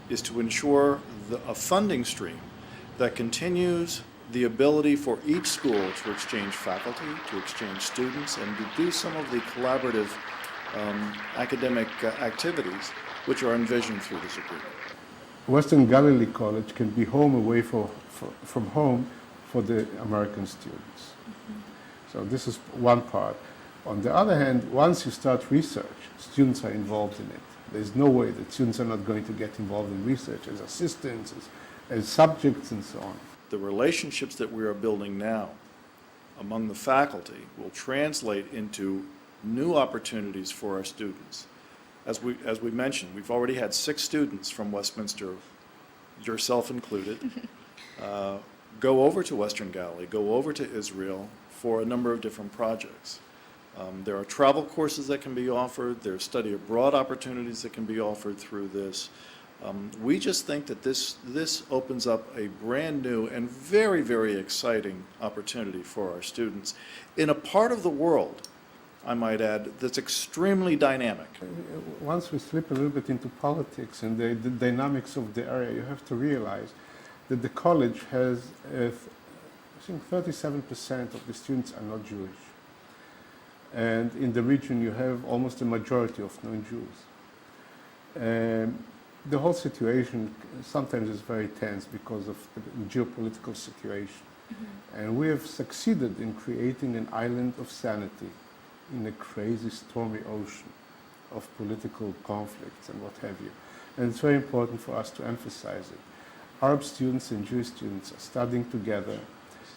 is to ensure a funding stream that continues the ability for each school to exchange faculty, to exchange students, and to do some of the collaborative academic activities which are envisioned through this agreement. Western Galilee College can be home away from home for the American students. Mm-hmm. So this is one part. On the other hand, once you start research, students are involved in it. There's no way that students are not going to get involved in research as assistants, as subjects, and so on. The relationships that we are building now among the faculty will translate into new opportunities for our students. As we mentioned, we've already had 6 students from Westminster, yourself included, go over to Western Galilee, go over to Israel for a number of different projects. There are travel courses that can be offered. There are study abroad opportunities that can be offered through this. We just think that this opens up a brand new and very, very exciting opportunity for our students in a part of the world, I might add, that's extremely dynamic. Once we slip a little bit into politics and the dynamics of the area, you have to realize that the college has, I think 37% of the students are not Jewish. And in the region you have almost a majority of non-Jews. The whole situation sometimes is very tense because of the geopolitical situation. Mm-hmm. And we have succeeded in creating an island of sanity in a crazy stormy ocean of political conflicts and what have you. And it's very important for us to emphasize it. Arab students and Jewish students are studying together.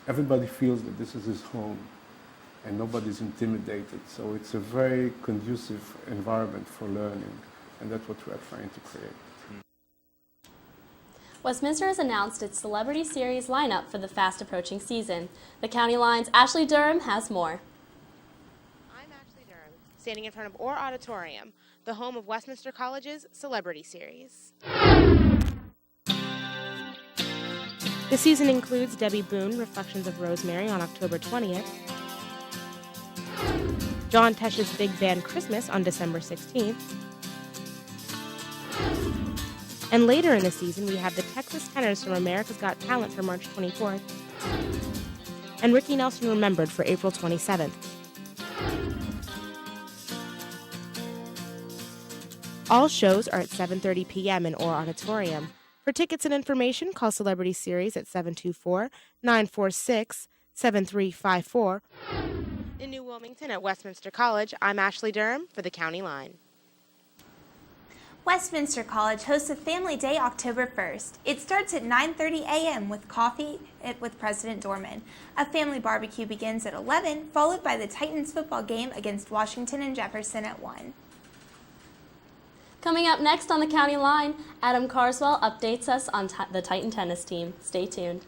Everybody feels that this is his home and nobody's intimidated. So it's a very conducive environment for learning, and that's what we're trying to create. Westminster has announced its Celebrity Series lineup for the fast-approaching season. The County Line's Ashley Durham has more. I'm Ashley Durham, standing in front of Orr Auditorium, the home of Westminster College's Celebrity Series. The season includes Debbie Boone, Reflections of Rosemary on October 20th, John Tesh's Big Band Christmas on December 16th, and later in the season we have the Texas Tenors from America's Got Talent for March 24th, and Ricky Nelson Remembered for April 27th. All shows are at 7:30 p.m. in Orr Auditorium. For tickets and information, call Celebrity Series at 724-946-7354. In New Wilmington at Westminster College, I'm Ashley Durham for the County Line. Westminster College hosts a Family Day October 1st. It starts at 9:30 a.m. with coffee with President Dorman. A family barbecue begins at 11, followed by the Titans football game against Washington and Jefferson at 1. Coming up next on the County Line, Adam Carswell updates us on the Titan tennis team. Stay tuned.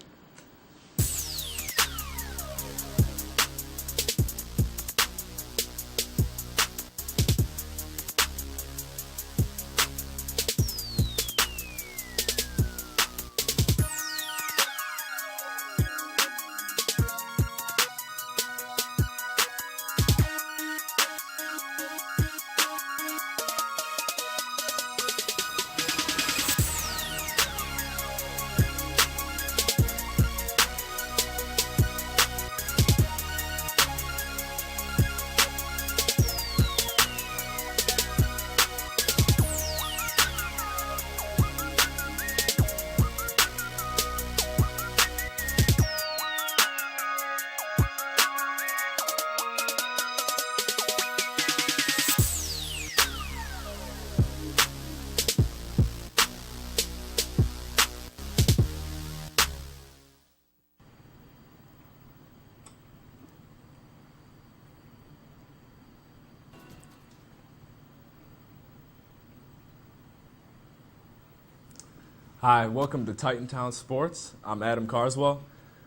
Hi, welcome to Titan Town Sports. I'm Adam Carswell.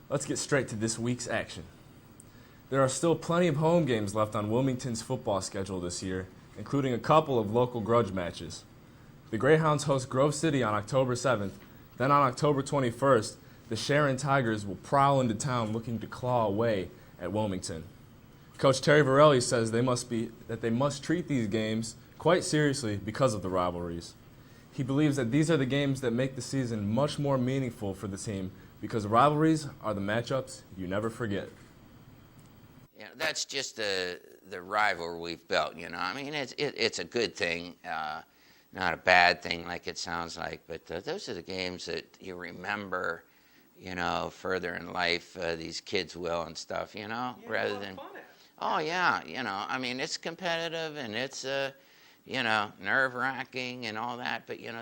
Let's get straight to this week's action. There are still plenty of home games left on Wilmington's football schedule this year, including a couple of local grudge matches. The Greyhounds host Grove City on October 7th. Then on October 21st, the Sharon Tigers will prowl into town looking to claw away at Wilmington. Coach Terry Varelli says they must treat these games quite seriously because of the rivalries. He believes that these are the games that make the season much more meaningful for the team because rivalries are the matchups you never forget. You know, that's just the rivalry we've built, you know. I mean, it's a good thing, not a bad thing like it sounds like, but those are the games that you remember, you know, further in life, these kids will and stuff, you know, rather than... Oh, yeah, you know, I mean, it's competitive and it's, you know, nerve-wracking and all that, but, you know,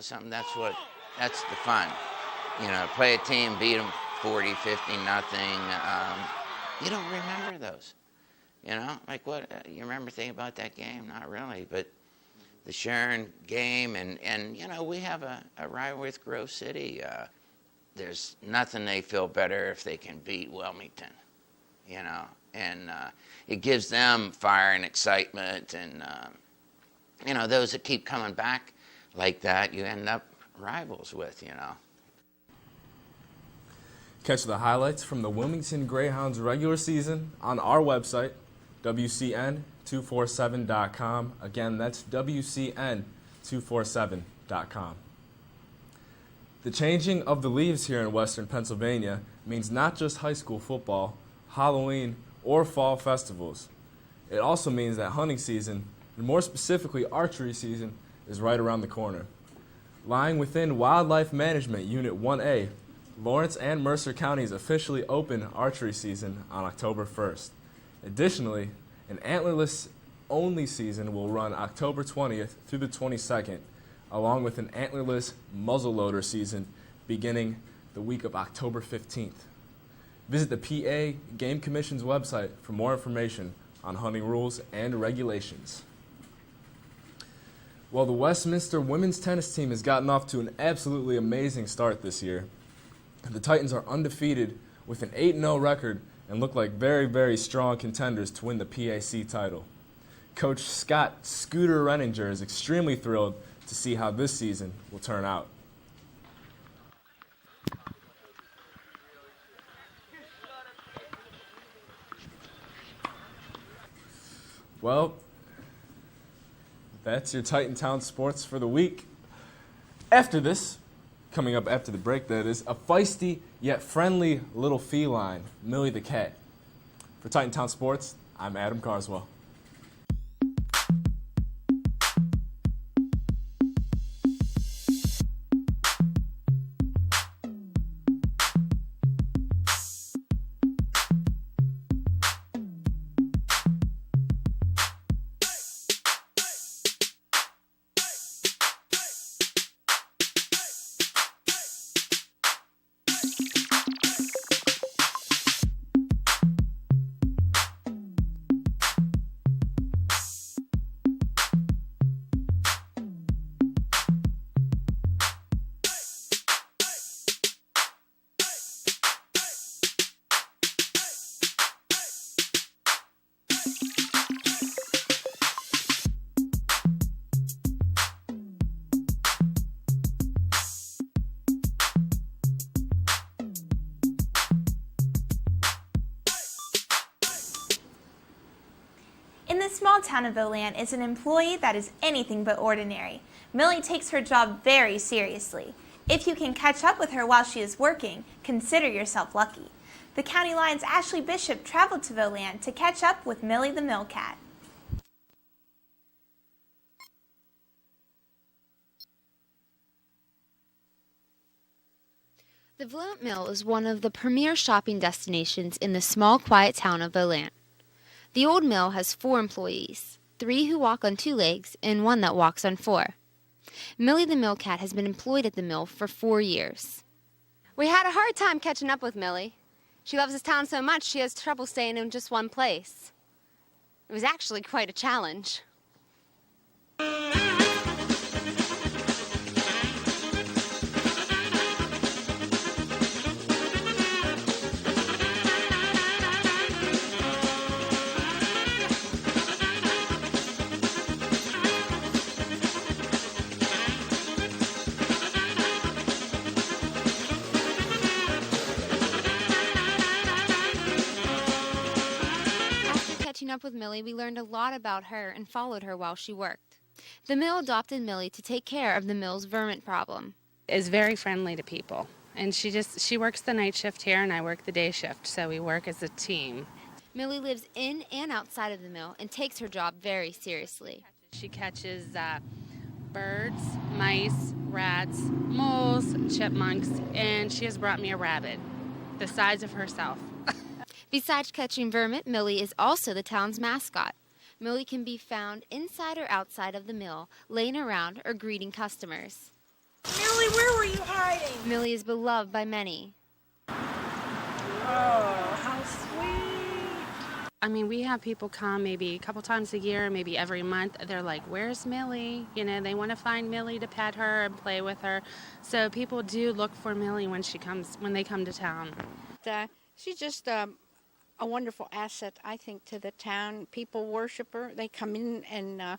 that's the fun. You know, play a team, beat them 40, 50, nothing. You don't remember those, you know? Like what, you remember thinking about that game? Not really, but the Sharon game and you know, we have a rivalry with Grove City. There's nothing they feel better if they can beat Wilmington, you know? And it gives them fire and excitement and, you know, those that keep coming back like that, you end up rivals with, you know. Catch the highlights from the Wilmington Greyhounds regular season on our website, WCN247.com. Again, that's WCN247.com. The changing of the leaves here in Western Pennsylvania means not just high school football, Halloween, or fall festivals. It also means that hunting season, and more specifically archery season, is right around the corner. Lying within Wildlife Management Unit 1A, Lawrence and Mercer counties officially open archery season on October 1st. Additionally, an antlerless-only season will run October 20th through the 22nd, along with an antlerless muzzleloader season beginning the week of October 15th. Visit the PA Game Commission's website for more information on hunting rules and regulations. Well, the Westminster women's tennis team has gotten off to an absolutely amazing start this year. The Titans are undefeated with an 8-0 record and look like very, very strong contenders to win the PAC title. Coach Scott Scooter Renninger is extremely thrilled to see how this season will turn out. Well, that's your Titantown sports for the week. After this, coming up after the break, that is, a feisty yet friendly little feline, Millie the cat. For Titantown Sports, I'm Adam Carswell. In the small town of Olean is an employee that is anything but ordinary. Millie takes her job very seriously. If you can catch up with her while she is working, consider yourself lucky. The County Line's Ashley Bishop traveled to Olean to catch up with Millie the Mill Cat. The Volant Mill is one of the premier shopping destinations in the small, quiet town of Olean. The old mill has 4 employees, 3 who walk on 2 legs and 1 that walks on 4. Millie the Mill Cat has been employed at the mill for 4 years. We had a hard time catching up with Millie. She loves this town so much she has trouble staying in just one place. It was actually quite a challenge. Up with Millie, we learned a lot about her and followed her while she worked. The mill adopted Millie to take care of the mill's vermin problem. Is very friendly to people, and she works the night shift here and I work the day shift, so we work as a team. Millie lives in and outside of the mill and takes her job very seriously. She catches birds, mice, rats, moles, chipmunks, and she has brought me a rabbit the size of herself. Besides catching vermin, Millie is also the town's mascot. Millie can be found inside or outside of the mill, laying around or greeting customers. Millie, where were you hiding? Millie is beloved by many. Oh, how sweet. I mean, we have people come maybe a couple times a year, maybe every month. They're like, where's Millie? You know, they want to find Millie to pet her and play with her. So people do look for Millie when they come to town. She's just a wonderful asset, I think, to the town. People worship her. They come in and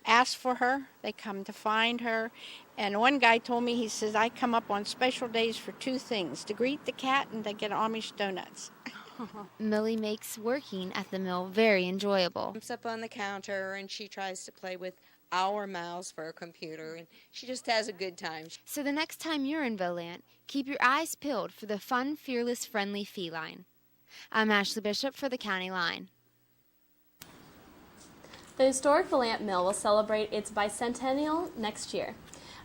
ask for her. They come to find her. And one guy told me, he says, I come up on special days for two things, to greet the cat and to get Amish donuts. Millie makes working at the mill very enjoyable. Comes up on the counter and she tries to play with our mouse for a computer, and she just has a good time. So the next time you're in Volant, keep your eyes peeled for the fun, fearless, friendly feline. I'm Ashley Bishop for the County Line. The historic Volant Mill will celebrate its bicentennial next year.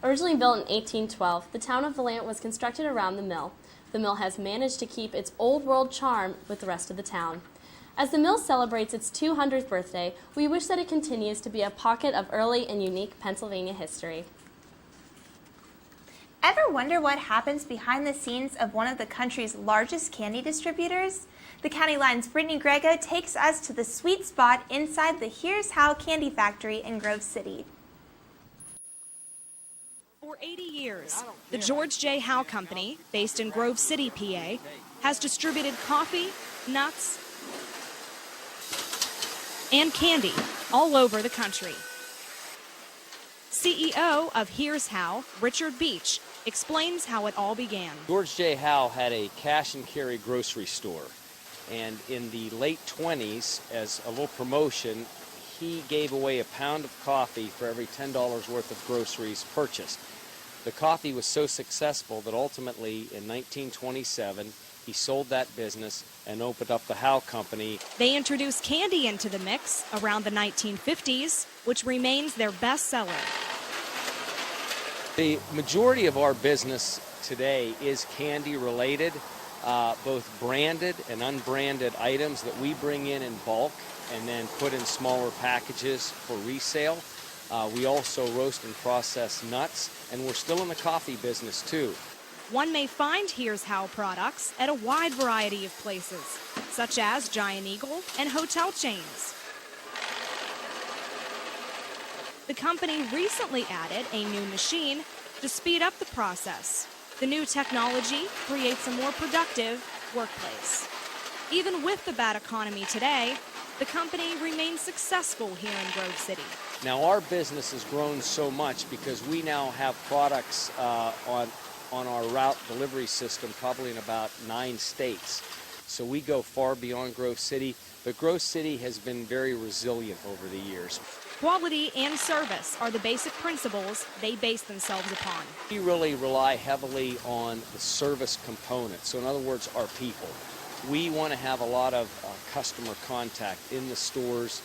Originally built in 1812, the town of Volant was constructed around the mill. The mill has managed to keep its old world charm with the rest of the town. As the mill celebrates its 200th birthday, we wish that it continues to be a pocket of early and unique Pennsylvania history. Ever wonder what happens behind the scenes of one of the country's largest candy distributors? The County Line's Brittany Grego takes us to the sweet spot inside the Here's Howe Candy Factory in Grove City. For 80 years, the George J. Howe Company, based in Grove City, PA, has distributed coffee, nuts, and candy all over the country. CEO of Here's Howe, Richard Beach, explains how it all began. George J. Howe had a cash and carry grocery store, and in the late 20s, as a little promotion, he gave away a pound of coffee for every $10 worth of groceries purchased. The coffee was so successful that ultimately in 1927 he sold that business and opened up the Howe Company. They introduced candy into the mix around the 1950s, which remains their best seller. The majority of our business today is candy related, both branded and unbranded items that we bring in bulk and then put in smaller packages for resale. We also roast and process nuts, and we're still in the coffee business too. One may find Here's Howe products at a wide variety of places, such as Giant Eagle and hotel chains. The company recently added a new machine to speed up the process. The new technology creates a more productive workplace. Even with the bad economy today, the company remains successful here in Grove City. Now our business has grown so much because we now have products on our route delivery system probably in about 9 states. So we go far beyond Grove City, but Grove City has been very resilient over the years. Quality and service are the basic principles they base themselves upon. We really rely heavily on the service component. So in other words, our people. We want to have a lot of customer contact in the stores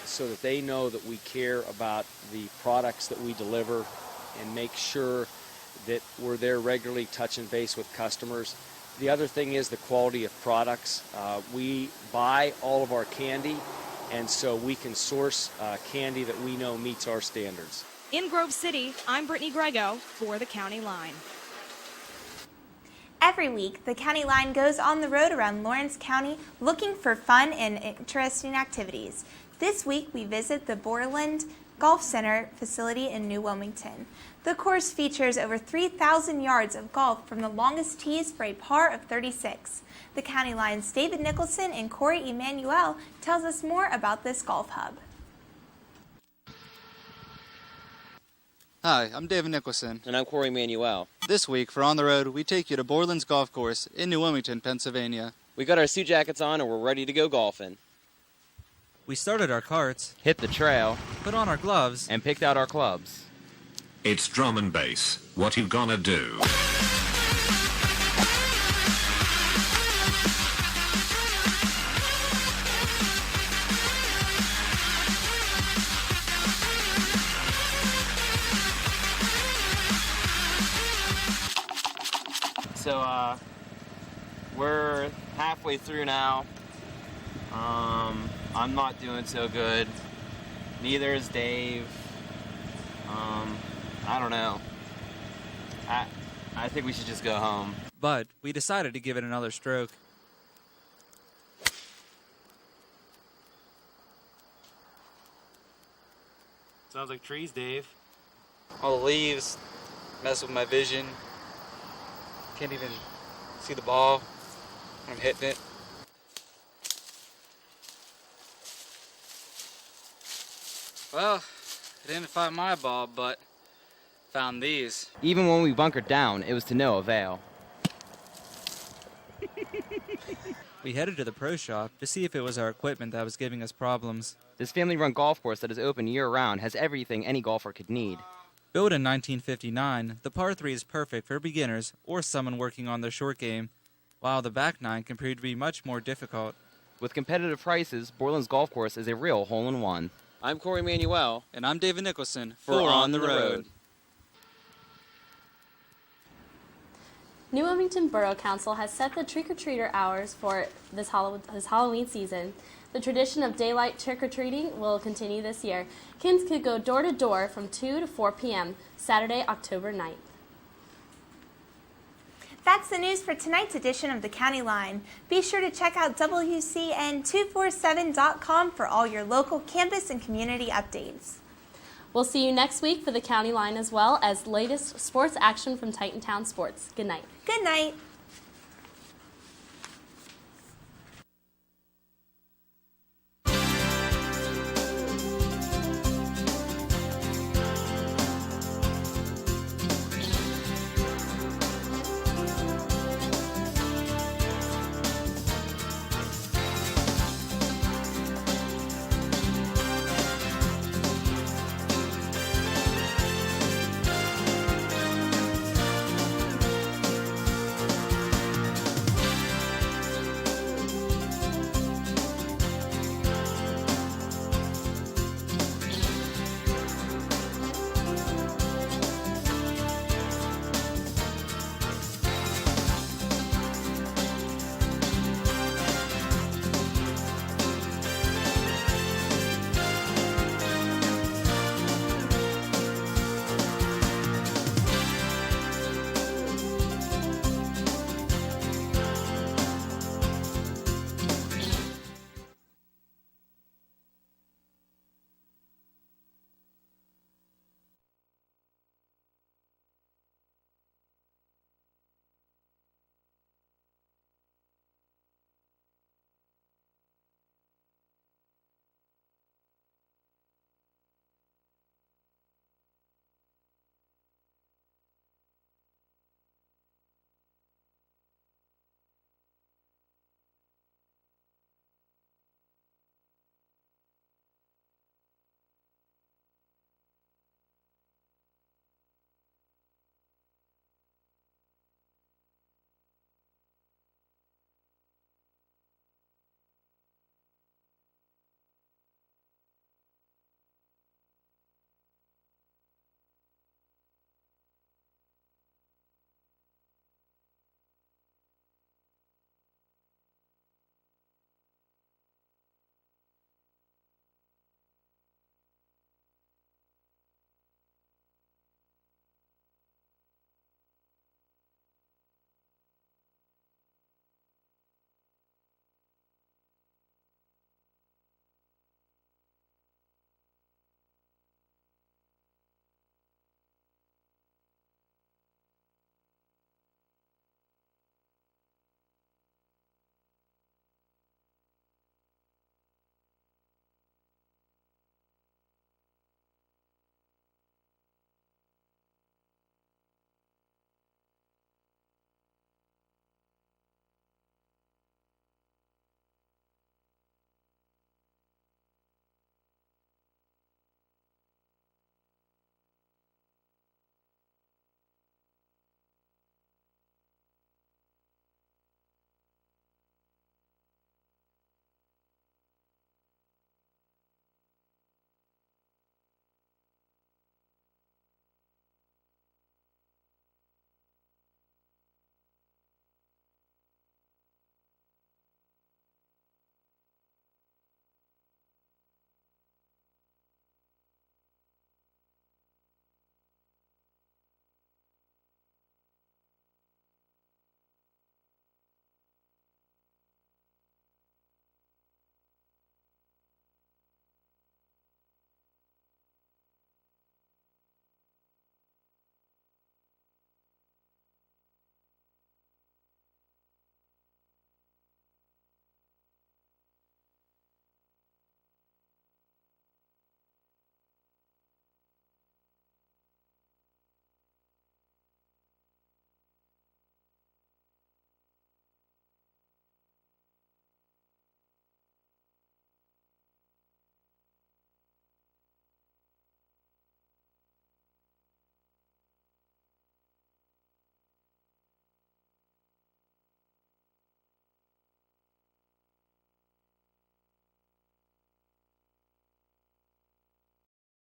so that they know that we care about the products that we deliver and make sure that we're there regularly touching base with customers. The other thing is the quality of products. We buy all of our candy, and so we can source candy that we know meets our standards. In Grove City, I'm Brittany Grego for the County Line. Every week, the County Line goes on the road around Lawrence County looking for fun and interesting activities. This week, we visit the Borland Golf Center facility in New Wilmington. The course features over 3,000 yards of golf from the longest tees for a par of 36. The County Line's David Nicholson and Corey Emanuel tells us more about this golf hub. Hi, I'm David Nicholson. And I'm Corey Emanuel. This week for On the Road, we take you to Borland's Golf Course in New Wilmington, Pennsylvania. We got our suit jackets on and we're ready to go golfing. We started our carts, hit the trail, put on our gloves, and picked out our clubs. It's drum and bass. What you gonna do? So, we're halfway through now. I'm not doing so good. Neither is Dave. I don't know. I think we should just go home. but we decided to give it another stroke. Sounds like trees, Dave. All the leaves mess with my vision. Can't even see the ball when I'm hitting it. Well, I didn't find my ball, but found these. Even when we bunkered down, it was to no avail. We headed to the pro shop to see if it was our equipment that was giving us problems. This family-run golf course that is open year-round has everything any golfer could need. Built in 1959, the par 3 is perfect for beginners or someone working on their short game, while the back 9 can prove to be much more difficult. With competitive prices, Borland's golf course is a real hole-in-one. I'm Corey Manuel. And I'm David Nicholson for On the Road. New Wilmington Borough Council has set the trick-or-treater hours for this Halloween season. The tradition of daylight trick-or-treating will continue this year. Kids could go door-to-door from 2 to 4 p.m., Saturday, October 9th. That's the news for tonight's edition of the County Line. Be sure to check out WCN247.com for all your local campus and community updates. We'll see you next week for the County Line as well as latest sports action from Titantown Sports. Good night. Good night.